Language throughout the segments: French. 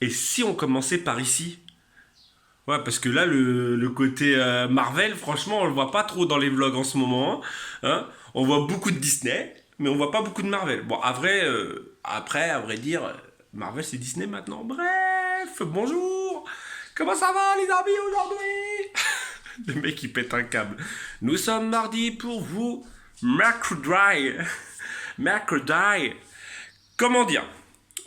Et si on commençait par ici? Ouais, parce que là, le côté Marvel, franchement, on le voit pas trop dans les vlogs en ce moment. Hein. On voit beaucoup de Disney, mais on voit pas beaucoup de Marvel. Bon, après, à vrai dire, Marvel c'est Disney maintenant. Bref, bonjour. Comment ça va les amis aujourd'hui? Le mec il pète un câble. Nous sommes mardi pour vous. Mercredi. Mercredi. Comment dire?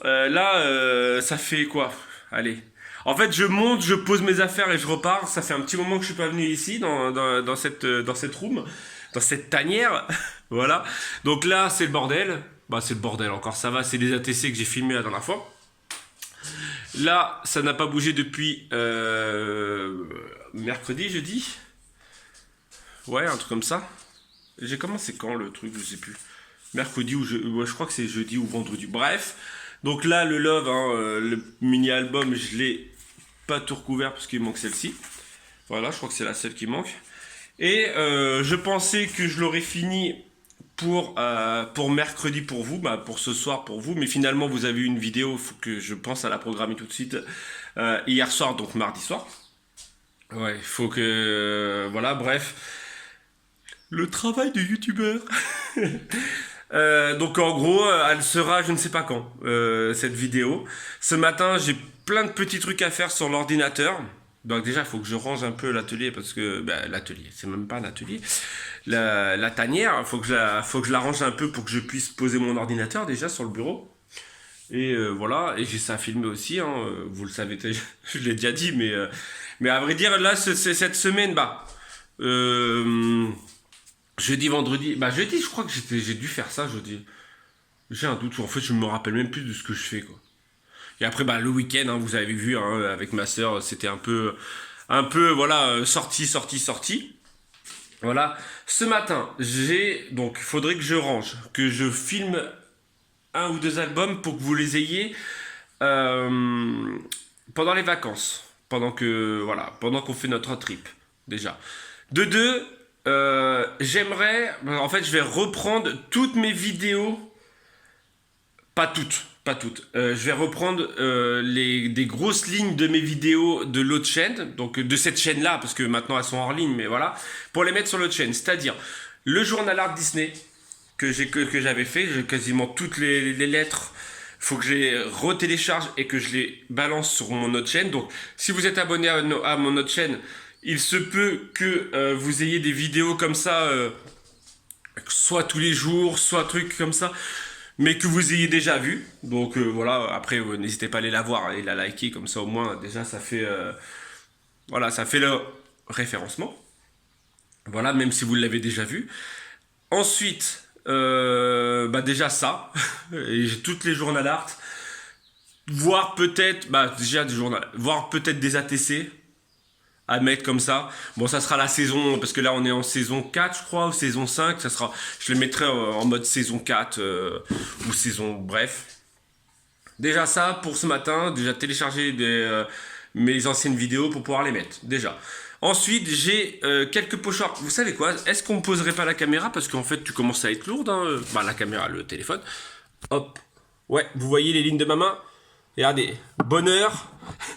Ça fait quoi? Allez. En fait, je monte, je pose mes affaires et je repars. Ça fait un petit moment que je suis pas venu ici, dans cette room, dans cette tanière. Voilà. Donc là, c'est le bordel. Bah, c'est le bordel encore, ça va. C'est les ATC que j'ai filmé la dernière fois. Là, ça n'a pas bougé depuis mercredi, jeudi. Ouais, un truc comme ça. J'ai commencé quand le truc, je sais plus. Mercredi ouais, je crois que c'est jeudi ou vendredi. Bref. Donc là, le Love, hein, le mini-album, je l'ai pas tout recouvert parce qu'il manque celle-ci. Voilà, je crois que c'est la seule qui manque. Et je pensais que je l'aurais fini pour mercredi pour vous, bah, pour ce soir pour vous. Mais finalement, vous avez eu une vidéo, il faut que je pense à la programmer tout de suite. Hier soir, donc mardi soir. Ouais, il faut que... voilà, bref. Le travail de youtubeur. Donc en gros, elle sera je ne sais pas quand, cette vidéo. Ce matin, j'ai plein de petits trucs à faire sur l'ordinateur. Donc déjà, il faut que je range un peu l'atelier parce que... Bah, l'atelier, c'est même pas un atelier. La tanière, faut que je la range un peu pour que je puisse poser mon ordinateur déjà sur le bureau. Et voilà, et j'ai ça à filmer aussi, hein, vous le savez, je l'ai déjà dit, mais à vrai dire, là, c'est cette semaine, jeudi, vendredi, jeudi, je crois que j'ai dû faire ça jeudi. J'ai un doute, en fait, je me rappelle même plus de ce que je fais, quoi. Et après, le week-end, hein, vous avez vu, hein, avec ma soeur, c'était voilà, sorti. Voilà. Ce matin, donc, il faudrait que je range, que je filme un ou deux albums pour que vous les ayez pendant les vacances, pendant qu'on fait notre trip, déjà. De deux, en fait, je vais reprendre toutes mes vidéos, pas toutes. Je vais reprendre des grosses lignes de mes vidéos de l'autre chaîne, donc de cette chaîne-là, parce que maintenant elles sont hors ligne, mais voilà, pour les mettre sur l'autre chaîne. C'est-à-dire le journal art Disney que j'avais fait, j'ai quasiment toutes les lettres. Faut que je les retélécharge et que je les balance sur mon autre chaîne. Donc, si vous êtes abonné à mon autre chaîne, il se peut que vous ayez des vidéos comme ça, soit tous les jours, soit trucs comme ça, mais que vous ayez déjà vu. Donc voilà, après n'hésitez pas à aller la voir et la liker, comme ça au moins déjà ça fait ça fait le référencement. Voilà, même si vous l'avez déjà vu. Ensuite, déjà ça, et j'ai toutes les journal art, voire peut-être, déjà des journaux, voire peut-être des ATC à mettre comme ça. Bon, ça sera la saison, parce que là on est en saison 4 je crois, ou saison 5, je le mettrai en mode saison 4, ou saison, bref. Déjà ça, pour ce matin, déjà télécharger mes anciennes vidéos pour pouvoir les mettre, déjà. Ensuite, j'ai quelques pochoirs. Vous savez quoi? Est-ce qu'on ne poserait pas la caméra? Parce qu'en fait, tu commences à être lourde, hein. La caméra, le téléphone. Hop. Ouais, vous voyez les lignes de ma main? Regardez, bonheur.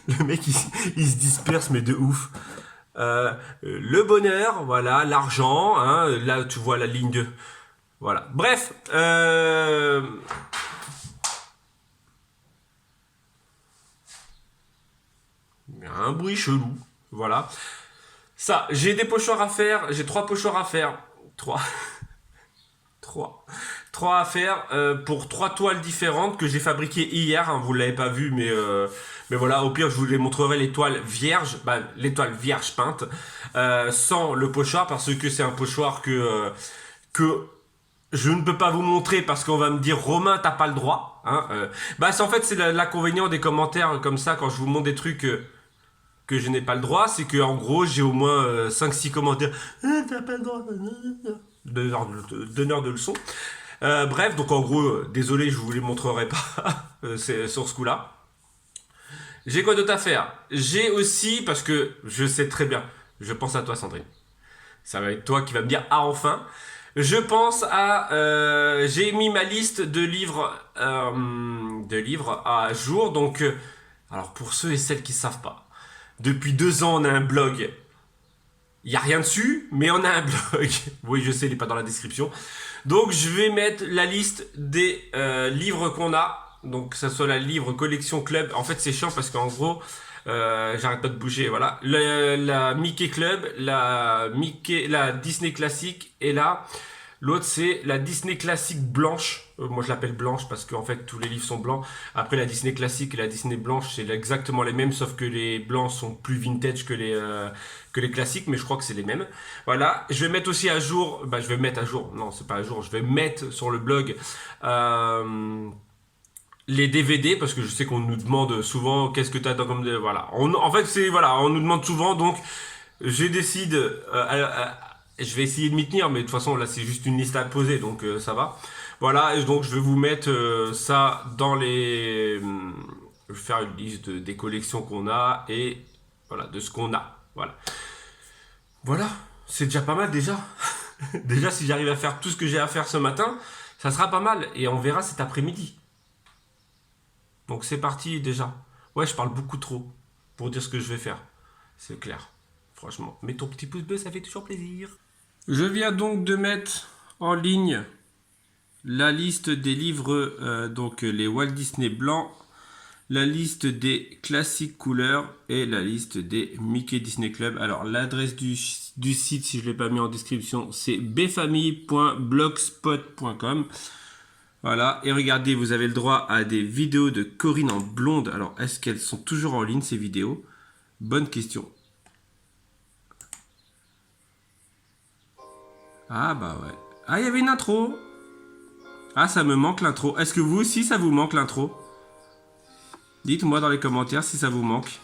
Le mec, il se disperse, mais de ouf. Le bonheur, voilà, l'argent, hein, là tu vois la ligne de... Voilà, bref. Il y a un bruit chelou, voilà. Ça, j'ai des pochoirs à faire, j'ai 3 pochoirs à faire. 3. 3 à faire pour 3 toiles différentes que j'ai fabriquées hier, hein, vous ne l'avez pas vu, mais voilà, au pire je vous les montrerai les toiles vierges, les toiles vierges peintes, sans le pochoir, parce que c'est un pochoir que je ne peux pas vous montrer parce qu'on va me dire Romain t'as pas le droit, hein, en fait c'est l'inconvénient des commentaires comme ça quand je vous montre des trucs que je n'ai pas le droit, c'est que en gros j'ai au moins 5-6 commentaires t'as pas le droit, donneur de leçons. Bref, donc en gros, désolé, je vous les montrerai pas sur ce coup-là. J'ai quoi d'autre à faire? J'ai aussi, parce que je sais très bien, je pense à toi Sandrine, ça va être toi qui va me dire ah enfin, je pense à... j'ai mis ma liste de livres à jour, donc Alors pour ceux et celles qui ne savent pas, depuis 2 ans on a un blog. Il n'y a rien dessus, mais on a un blog. Oui, je sais, il n'est pas dans la description. Donc je vais mettre la liste des livres qu'on a. Donc que ce soit la livre collection club. En fait c'est chiant parce qu'en gros, j'arrête pas de bouger. Voilà, la Mickey Club, la Disney classique et là. L'autre, c'est la Disney classique blanche. Moi, je l'appelle blanche parce qu'en fait, tous les livres sont blancs. Après, la Disney classique et la Disney blanche, c'est exactement les mêmes, sauf que les blancs sont plus vintage que les classiques, mais je crois que c'est les mêmes. Voilà. Je vais mettre aussi à jour, je vais mettre à jour, non, c'est pas à jour, je vais mettre sur le blog les DVD parce que je sais qu'on nous demande souvent qu'est-ce que tu as dans comme. Voilà. En fait, on nous demande souvent, donc je décide. Je vais essayer de m'y tenir, mais de toute façon, là, c'est juste une liste à poser, donc ça va. Voilà, et donc je vais vous mettre ça dans les... Je vais faire une liste des collections qu'on a et voilà, de ce qu'on a. Voilà. Voilà, c'est déjà pas mal déjà. Déjà, si j'arrive à faire tout ce que j'ai à faire ce matin, ça sera pas mal. Et on verra cet après-midi. Donc c'est parti déjà. Ouais, je parle beaucoup trop pour dire ce que je vais faire. C'est clair. Franchement. Mets ton petit pouce bleu, ça fait toujours plaisir. Je viens donc de mettre en ligne la liste des livres, donc les Walt Disney blancs, la liste des classiques couleurs et la liste des Mickey Disney Club. Alors l'adresse du site, si je ne l'ai pas mis en description, c'est bfamille.blogspot.com. Voilà, et regardez, vous avez le droit à des vidéos de Corinne en blonde. Alors est-ce qu'elles sont toujours en ligne ces vidéos? Bonne question. Ah bah ouais. Ah, il y avait une intro. Ah, ça me manque l'intro. Est-ce que vous aussi, ça vous manque l'intro? Dites-moi dans les commentaires si ça vous manque.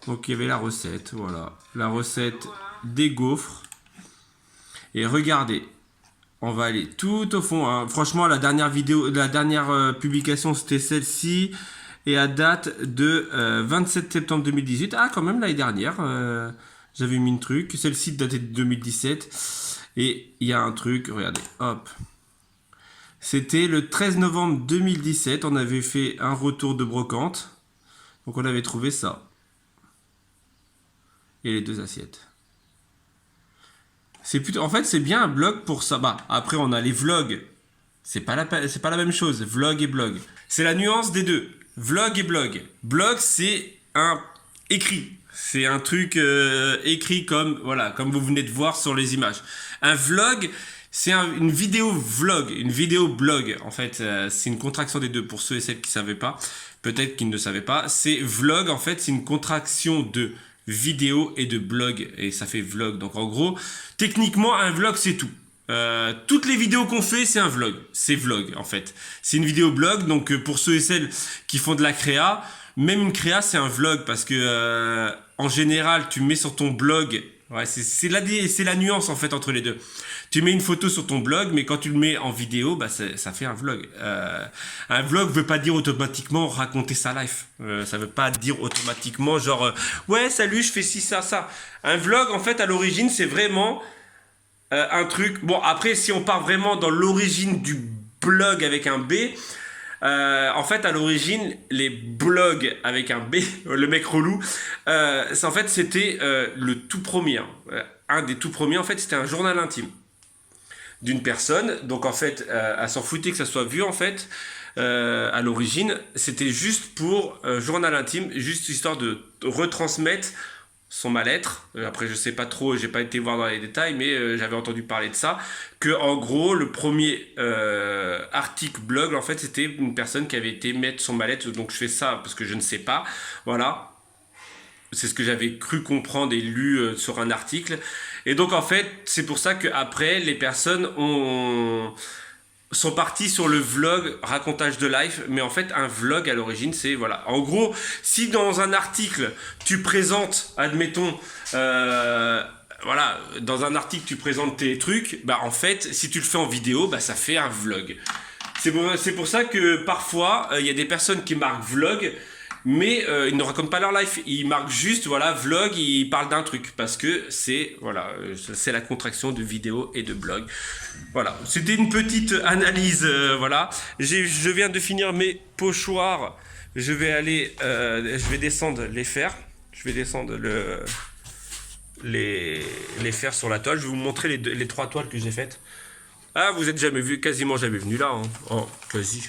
Donc, il y avait la recette, voilà. La recette des gaufres. Et regardez, on va aller tout au fond, hein. Franchement, la dernière publication, c'était celle-ci. Et à date de 27 septembre 2018. Ah, quand même, l'année dernière, j'avais mis un truc. Celle-ci datait de 2017. Et il y a un truc, regardez, hop. C'était le 13 novembre 2017, on avait fait un retour de brocante. Donc on avait trouvé ça. Et les 2 assiettes. En fait, c'est bien un blog pour ça. Bah, après, on a les vlogs. C'est pas la même chose, vlog et blog. C'est la nuance des deux. Vlog et blog. Blog, c'est un écrit. C'est un truc écrit comme vous venez de voir sur les images. Un vlog, c'est une vidéo vlog, une vidéo blog. En fait, c'est une contraction des deux pour ceux et celles qui ne savaient pas. Peut-être qu'ils ne savaient pas. C'est vlog, en fait, c'est une contraction de vidéo et de blog. Et ça fait vlog. Donc en gros, techniquement, un vlog, c'est tout. Toutes les vidéos qu'on fait, c'est un vlog. C'est vlog, en fait. C'est une vidéo blog. Donc pour ceux et celles qui font de la créa, même une créa, c'est un vlog parce que en général, tu mets sur ton blog, ouais, c'est la nuance en fait entre les deux. Tu mets une photo sur ton blog, mais quand tu le mets en vidéo, bah ça fait un vlog. Un vlog veut pas dire automatiquement raconter sa life. Ça veut pas dire automatiquement genre ouais salut, je fais ci ça ça. Un vlog en fait à l'origine c'est vraiment un truc. Bon après si on part vraiment dans l'origine du blog avec un B. En fait, à l'origine, les blogs avec un B, le mec relou, c'était le tout premier. Un des tout premiers, en fait, c'était un journal intime d'une personne. Donc, en fait, elle s'en foutait que ça soit vu, en fait. À l'origine, c'était juste pour journal intime, juste histoire de retransmettre son mal-être. Après, je sais pas trop, j'ai pas été voir dans les détails, mais j'avais entendu parler de ça. Que en gros, le premier article blog, en fait, c'était une personne qui avait été mettre son mal-être. Donc, je fais ça parce que je ne sais pas. Voilà. C'est ce que j'avais cru comprendre et lu sur un article. Et donc, en fait, c'est pour ça qu'après, les personnes sont partis sur le vlog, racontage de life, mais en fait un vlog à l'origine c'est voilà. En gros, si dans un article tu présentes, admettons, dans un article tu présentes tes trucs, bah en fait si tu le fais en vidéo, bah ça fait un vlog. C'est pour ça que parfois il y a des personnes qui marquent vlog. Mais ils ne racontent pas leur life, ils marquent juste voilà vlog, ils parlent d'un truc parce que c'est la contraction de vidéo et de blog. Voilà, c'était une petite analyse voilà. Je viens de finir mes pochoirs je vais aller, je vais descendre les fers. Je vais descendre les fers sur la toile. Je vais vous montrer les 3 toiles que j'ai faites. Ah, vous êtes jamais vu, quasiment jamais venu là. Hein. Oh, quasi.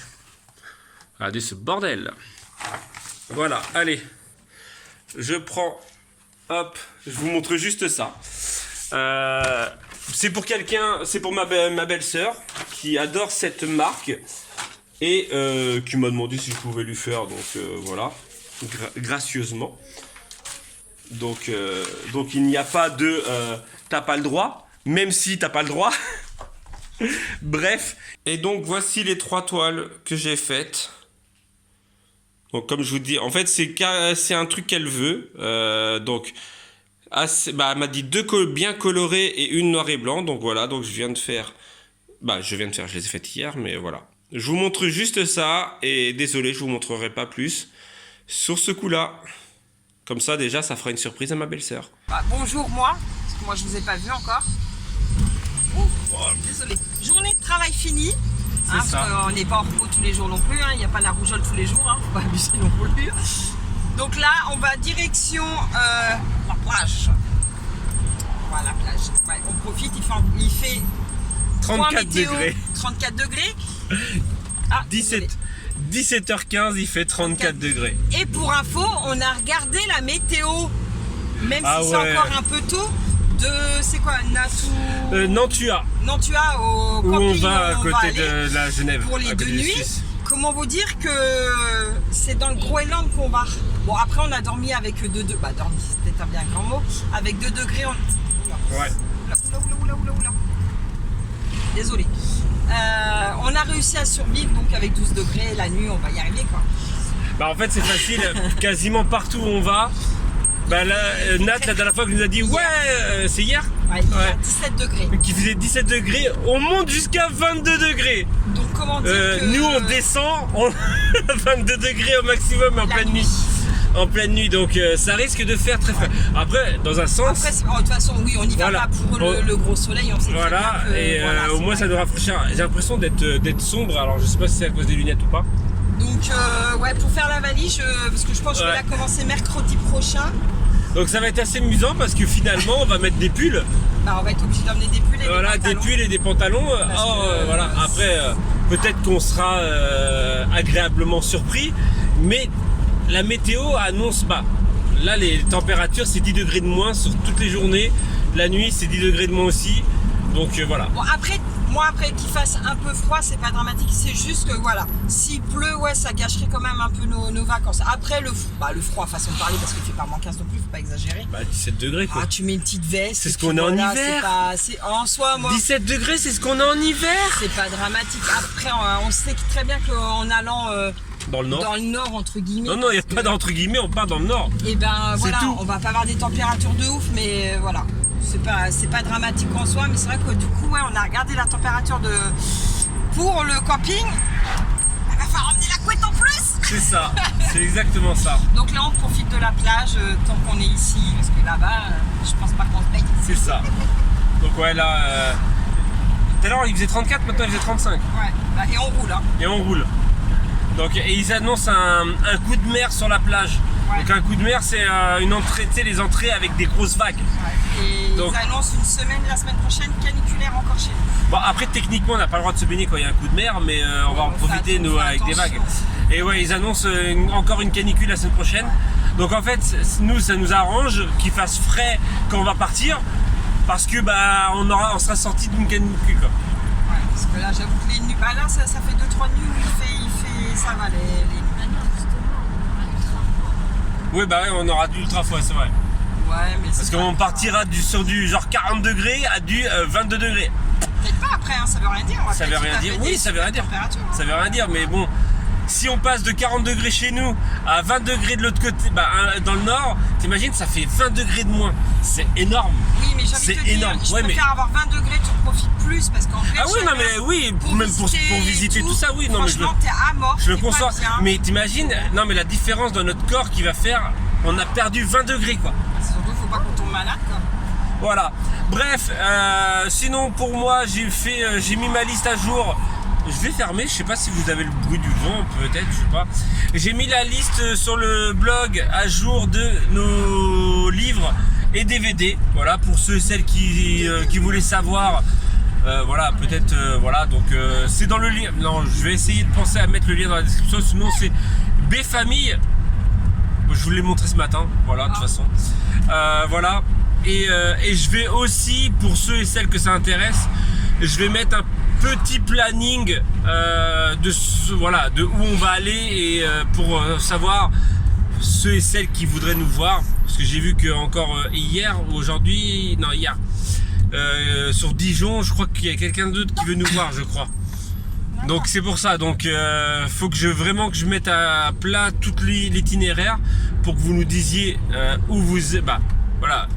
Regardez ce bordel. Voilà, allez. Je prends, hop, je vous montre juste ça. C'est pour quelqu'un, c'est pour ma belle-sœur qui adore cette marque et qui m'a demandé si je pouvais lui faire, donc voilà, gracieusement. Donc il n'y a pas de t'as pas le droit, même si t'as pas le droit. Bref, et donc voici les 3 toiles que j'ai faites. Donc comme je vous dis, en fait c'est un truc qu'elle veut. Donc elle m'a dit 2 bien colorées et une noir et blanc. Donc voilà, donc je viens de faire, je les ai faites hier, mais voilà. Je vous montre juste ça et désolé, je vous montrerai pas plus sur ce coup-là. Comme ça déjà, ça fera une surprise à ma belle-sœur. Bonjour moi, parce que moi je vous ai pas vu encore. Désolé. Journée de travail finie. Parce qu'on n'est pas en repos tous les jours non plus, il n'y a pas la rougeole tous les jours, faut pas abuser non plus. Donc là, on va direction la plage. Voilà, la plage. Ouais, on profite, il fait 34 degrés. 34 degrés. 17h15, il fait 34 degrés. Et pour info, on a regardé la météo, même si c'est encore un peu tôt. C'est quoi, Nantua. Nantua au camping. Où on va à côté de la Genève. Pour les 2 nuits. Comment vous dire que c'est dans le Groenland qu'on va. Bon, après on a dormi avec 2 degrés. Dormi, c'était un bien grand mot. Avec 2 degrés. Ouais. Oula. Désolé. On a réussi à survivre donc avec 12 degrés la nuit, on va y arriver quoi. En fait c'est facile, quasiment partout où on va. Nat, la dernière fois que nous a dit c'est hier. Ouais, il y a 17 degrés. Qui faisait 17 degrés, on monte jusqu'à 22 degrés. Donc comment dire que... Nous on descend à 22 degrés au maximum en pleine nuit. En pleine nuit, donc ça risque de faire très frais. Après, dans un sens... Après, de toute façon, oui, on y va pas pour le gros soleil, on sait très bien que, et au moins ça nous rafraîchir. J'ai l'impression d'être sombre, alors je sais pas si c'est à cause des lunettes ou pas. Donc pour faire la valise, parce que je pense que je vais la commencer mercredi prochain. Donc ça va être assez amusant parce que finalement on va mettre des pulls. On va être obligé d'emmener des pulls et des pantalons. Des pulls et des pantalons. Après peut-être qu'on sera agréablement surpris, mais la météo annonce pas. Là les températures c'est 10 degrés de moins sur toutes les journées. La nuit c'est 10 degrés de moins aussi. Donc voilà. Bon, après qu'il fasse un peu froid, c'est pas dramatique, c'est juste que voilà, s'il pleut, ça gâcherait quand même un peu nos vacances. Après le froid, façon de parler, parce qu'il fait pas moins 15 non plus, faut pas exagérer. 17 degrés quoi. Tu mets une petite veste. C'est ce qu'on a en hiver. En soi, moi. 17 degrés, c'est ce qu'on a en hiver. C'est pas dramatique. Après, on sait très bien qu'en allant dans le nord entre guillemets. Non, il n'y a pas d'entre guillemets, on part dans le nord. Et voilà, tout. On va pas avoir des températures de ouf, mais voilà. C'est pas dramatique en soi, mais c'est vrai que du coup, on a regardé la température pour le camping. Il va falloir emmener la couette en plus. C'est ça, c'est exactement ça. Donc là, on profite de la plage tant qu'on est ici, parce que là-bas, je pense pas qu'on se baigne. C'est ça. Donc là, tout à l'heure, il faisait 34, maintenant il faisait 35. Ouais, et on roule. Et on roule. Donc, et ils annoncent un coup de mer sur la plage. Ouais. Donc un coup de mer, c'est une entrée, tu sais, les entrées avec des grosses vagues. Ouais. Et donc, ils annoncent la semaine prochaine, caniculaire encore chez nous. Bon, après, techniquement, on n'a pas le droit de se baigner quand il y a un coup de mer, mais on va en profiter, nous, avec des vagues. Et ils annoncent encore une canicule la semaine prochaine. Donc en fait, nous, ça nous arrange qu'il fasse frais quand on va partir, parce que on sera sorti d'une canicule, quoi. Ouais, parce que là, j'avoue que les nuits, là, ça fait 2-3 nuits où il fait ça va, les nuits. Oui, on aura du ultra froid, c'est vrai. Ouais, mais parce qu'on partira sur du genre 40 degrés à du 22 degrés. Peut-être pas après, ça veut rien dire. Ça veut rien dire, oui, ça veut rien dire. Ça veut rien dire, mais bon, si on passe de 40 degrés chez nous à 20 degrés de l'autre côté, dans le nord, t'imagines, ça fait 20 degrés de moins. C'est énorme. Oui, mais j'ai envie de te dire, je préfère avoir 20 degrés, tu en profites plus, parce qu'en fait, pour visiter tout ça, oui. Non, mais t'es à mort. Je le conçois. Mais t'imagines, non, mais la différence dans notre corps qui va faire, on a perdu 20 degrés, quoi. Surtout, faut pas qu'on tombe malade, quoi. Voilà. Bref, sinon pour moi, j'ai mis ma liste à jour je vais fermer, je sais pas si vous avez le bruit du vent, peut-être, je sais pas. J'ai mis la liste sur le blog à jour de nos livres et DVD, voilà, pour ceux et celles qui voulaient savoir. Voilà, peut-être, voilà, donc c'est dans le lien. Non, je vais essayer de penser à mettre le lien dans la description, sinon c'est B Famille. Je vous l'ai montré ce matin, voilà, de toute façon. Voilà, et je vais aussi, pour ceux et celles que ça intéresse, je vais mettre un petit planning voilà, de où on va aller et pour savoir ceux et celles qui voudraient nous voir. Parce que j'ai vu que encore hier ou aujourd'hui, non hier, sur Dijon, je crois qu'il y a quelqu'un d'autre qui veut nous voir, je crois. Donc c'est pour ça, donc faut que je mette à plat tout l'itinéraire pour que vous nous disiez où vous êtes. Bah voilà,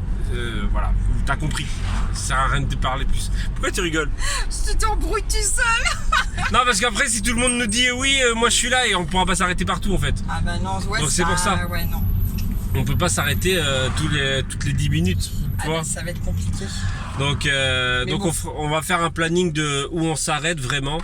voilà, t'as compris. Ça sert à rien de parler plus. Pourquoi tu rigoles? Tu t'embrouilles tout seul. Non, parce qu'après si tout le monde nous dit oui, moi je suis là et on pourra pas s'arrêter partout en fait. Ah bah non, ouais, donc c'est pour ça. Ouais, non. On peut pas s'arrêter toutes les 10 minutes. Tu vois, ça va être compliqué. Donc, bon. on va faire un planning de où on s'arrête vraiment.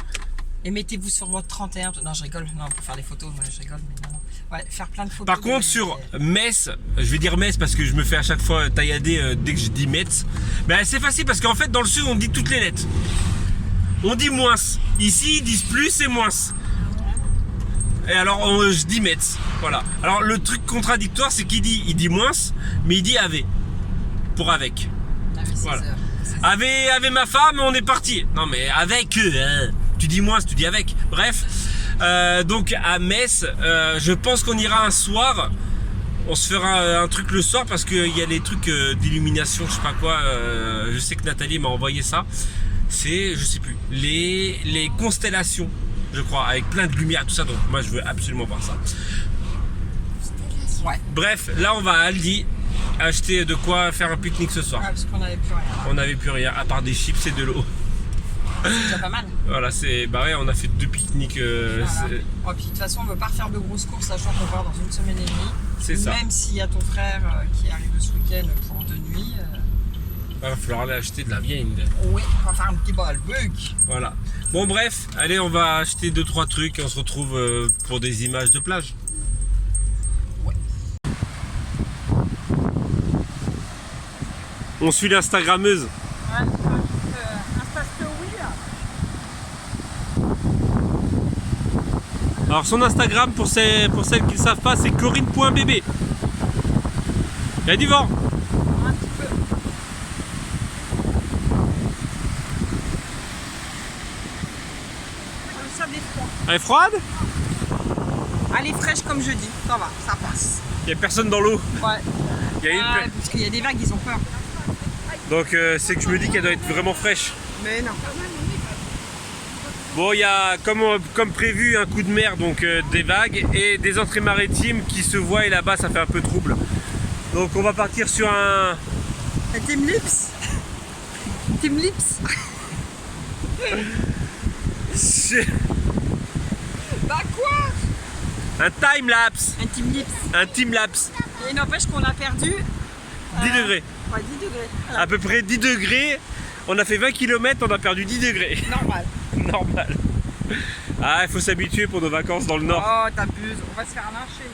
Et mettez-vous sur votre 31. Non, je rigole. Non, pour faire des photos, moi, je rigole, mais non. Ouais, faire plein de photos. Par contre, sur Metz, je vais dire Metz parce que je me fais à chaque fois taillader dès que je dis Metz. Mais c'est facile parce qu'en fait, dans le sud, on dit toutes les lettres. On dit moins. Ici, ils disent plus et moins. Et alors, je dis Metz. Voilà. Alors, le truc contradictoire, c'est qu'il dit moins, mais il dit avec. Pour avec. Voilà. Avec ma femme, on est parti. Non, mais avec eux, hein. Tu dis moins, tu dis avec. Bref. Donc à Metz, je pense qu'on ira un soir. On se fera un truc le soir parce qu'il y a les trucs d'illumination, je sais pas quoi. Je sais que Nathalie m'a envoyé ça. C'est, je sais plus, les constellations, je crois, avec plein de lumière, tout ça. Donc moi, je veux absolument voir ça. Ouais. Bref, là, on va à Aldi acheter de quoi faire un pique-nique ce soir. Ouais, parce qu'on n'avait plus rien. On n'avait plus rien à part des chips et de l'eau. C'est déjà pas mal. Voilà, bah ouais, on a fait 2 pique-niques. Voilà. Oh, puis de toute façon, on veut pas refaire de grosses courses, sachant qu'on part dans une semaine et demie. C'est ça. Même s'il y a ton frère qui arrive ce week-end pour 2 nuits. Il va falloir aller acheter de la viande. Oui, on va faire un petit bol bug. Voilà. Bon, bref, allez, on va acheter 2-3 trucs et on se retrouve pour des images de plage. Ouais. On suit l'Instagrammeuse. Ouais, Alors son Instagram, pour celles qui ne savent pas, c'est corinne.bb. Il y a du vent. un petit peu. Ça est froid. Elle est froide? Elle est fraîche comme je dis. Ça va, ça passe. Il n'y a personne dans l'eau. Ouais. Il y a une... Parce qu'il y a des vagues, ils ont peur. Donc c'est que je me dis qu'elle doit être vraiment fraîche. Mais non. Bon, il y a comme prévu un coup de mer, donc des vagues et des entrées maritimes qui se voient et là-bas ça fait un peu trouble. Donc on va partir sur un... Team Lips. Team Lips. Bah quoi? Un time-lapse. Un Team Lips. Un time-lapse. Et il n'empêche qu'on a perdu... 10 degrés. Ouais, 10 degrés. Voilà. À peu près 10 degrés. On a fait 20 km, on a perdu 10 degrés. Normal. Normal. Ah, il faut s'habituer pour nos vacances dans le nord. Oh, t'abuses, on va se faire lyncher.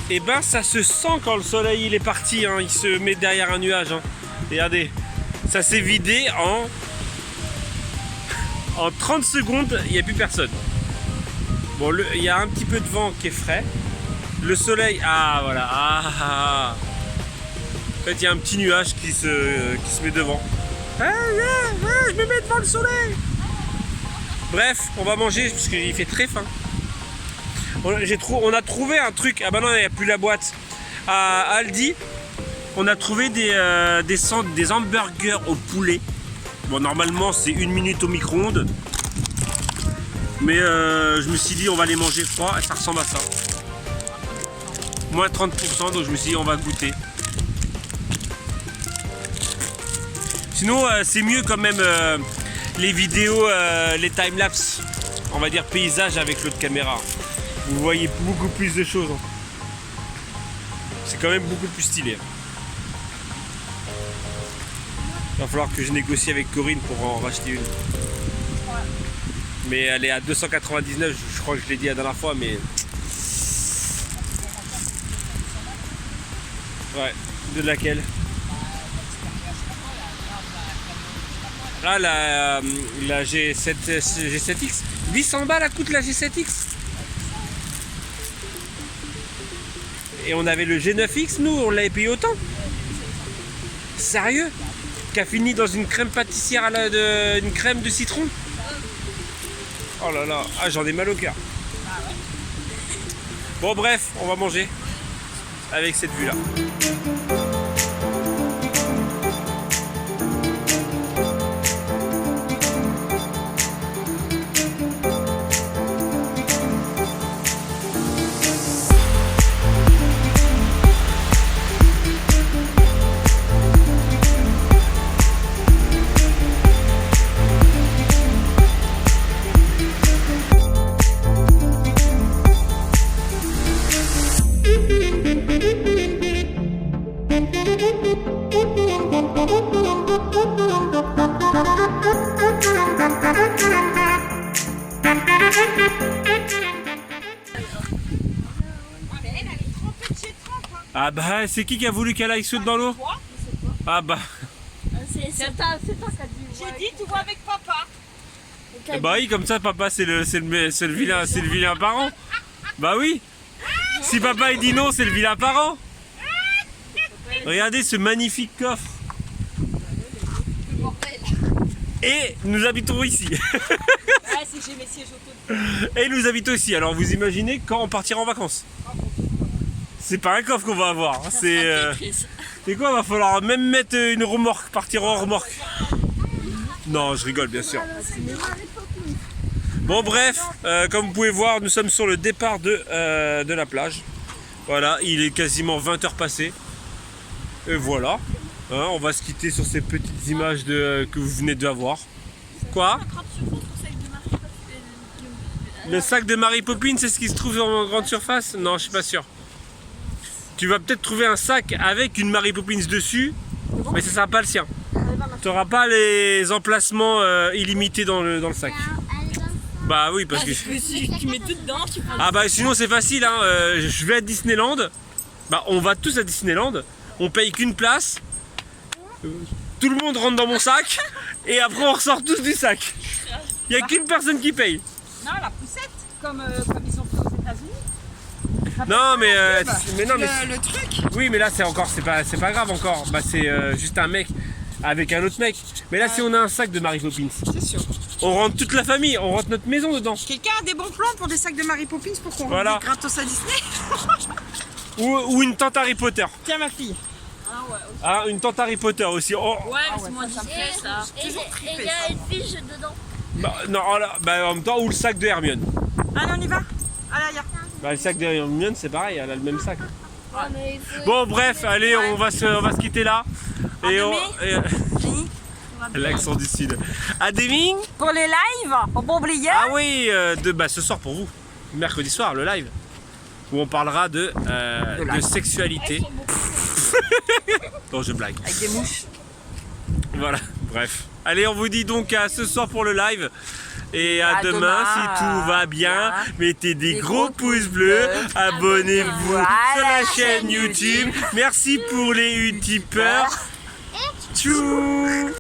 Et ben ça se sent quand le soleil il est parti, hein. Il se met derrière un nuage. Hein. Regardez, ça s'est vidé En 30 secondes, il n'y a plus personne. Bon, il y a un petit peu de vent qui est frais. Le soleil, ah voilà, En fait, il y a un petit nuage qui se met devant. Je me mets devant le soleil. Bref, on va manger parce qu'il fait très faim. On a trouvé un truc, ah bah non, il n'y a plus la boîte. À Aldi, on a trouvé des hamburgers au poulet. Bon, normalement, c'est 1 minute au micro-ondes. Mais je me suis dit, on va les manger froid et ça ressemble à ça. Moins 30%, donc je me suis dit, on va goûter. Sinon, c'est mieux quand même les vidéos, les timelapse, on va dire paysage avec l'autre caméra. Vous voyez beaucoup plus de choses. C'est quand même beaucoup plus stylé. Il va falloir que je négocie avec Corinne pour en racheter une. Mais elle est à 299, je crois que je l'ai dit la dernière fois, mais... Ouais, de laquelle? Ah, la G7X. 800 balles à coûte la G7X. Et on avait le G9X, nous, on l'avait payé autant. Sérieux? Qui a fini dans une crème pâtissière une crème de citron. Oh là là, ah, j'en ai mal au cœur. Bon bref, on va manger avec cette vue là. Ah bah c'est qui a voulu qu'elle aille saute dans l'eau? Ah bah C'est toi qui as dit. J'ai dit, tu vois avec papa. eh bah oui, comme ça papa c'est le vilain parent. Bah oui. Si papa il dit non, c'est le vilain parent. Regardez ce magnifique coffre. Et nous habitons ici. Ouais, c'est j'ai mes sièges auto. Et nous habitons ici. Alors vous imaginez quand on partira en vacances? C'est pas un coffre qu'on va avoir. C'est quoi? Va falloir même mettre une remorque, partir en remorque. Non, je rigole bien sûr. Bon bref, comme vous pouvez voir, nous sommes sur le départ de la plage. Voilà, il est quasiment 20 h passées. Et voilà. Hein, on va se quitter sur ces petites images que vous venez de voir. Quoi? Le sac de Mary Poppins, c'est ce qui se trouve en grande surface? Non, je suis pas sûr. Tu vas peut-être trouver un sac avec une Mary Poppins dessus, mais ce sera pas le sien. Tu n'auras pas les emplacements illimités dans le sac. Bah oui, parce que... Tu mets tout dedans, tu prends... Ah bah sinon c'est facile, hein. Je vais à Disneyland. Bah on va tous à Disneyland. On paye qu'une place. Tout le monde rentre dans mon sac. Et après on ressort tous du sac. Il n'y a qu'une personne qui paye. Non, la poussette, comme ils ont fait aux États-Unis. Non mais, Le truc. oui mais là c'est pas grave encore. Bah c'est juste un mec avec un autre mec. Mais là si on a un sac de Mary Poppins, C'est sûr. on rentre toute la famille, on rentre notre maison dedans. Quelqu'un a des bons plans pour des sacs de Mary Poppins pour qu'on Voilà. rentre gratos à Disney? Ou une tente Harry Potter. Tiens ma fille. Ah, une tente Harry Potter aussi. Oh. Ouais, mais c'est ouais, moins ça me discret fait ça. Et il y a une fiche dedans. Bah, non, oh là, bah, en même temps, ou le sac de Hermione. Allez, on y va. Allez, ailleurs. Bah, le sac de Hermione, c'est pareil, elle a le même sac. Ouais, mais il faut- Bon, bref, allez, on va se quitter là. Et on. Fini. L'accent du sud. À Deming. Pour les lives, au Bonblier. Ah oui, ce soir pour vous, mercredi soir, le live. Où on parlera de sexualité. Non, je blague. Avec des mouches. Voilà, bref. Allez, on vous dit donc à ce soir pour le live. Et à demain, demain, si tout va bien. Mettez des gros pouces bleus. Abonnez-vous Voilà, sur la chaîne YouTube. Merci pour les Utipeurs. Tchou.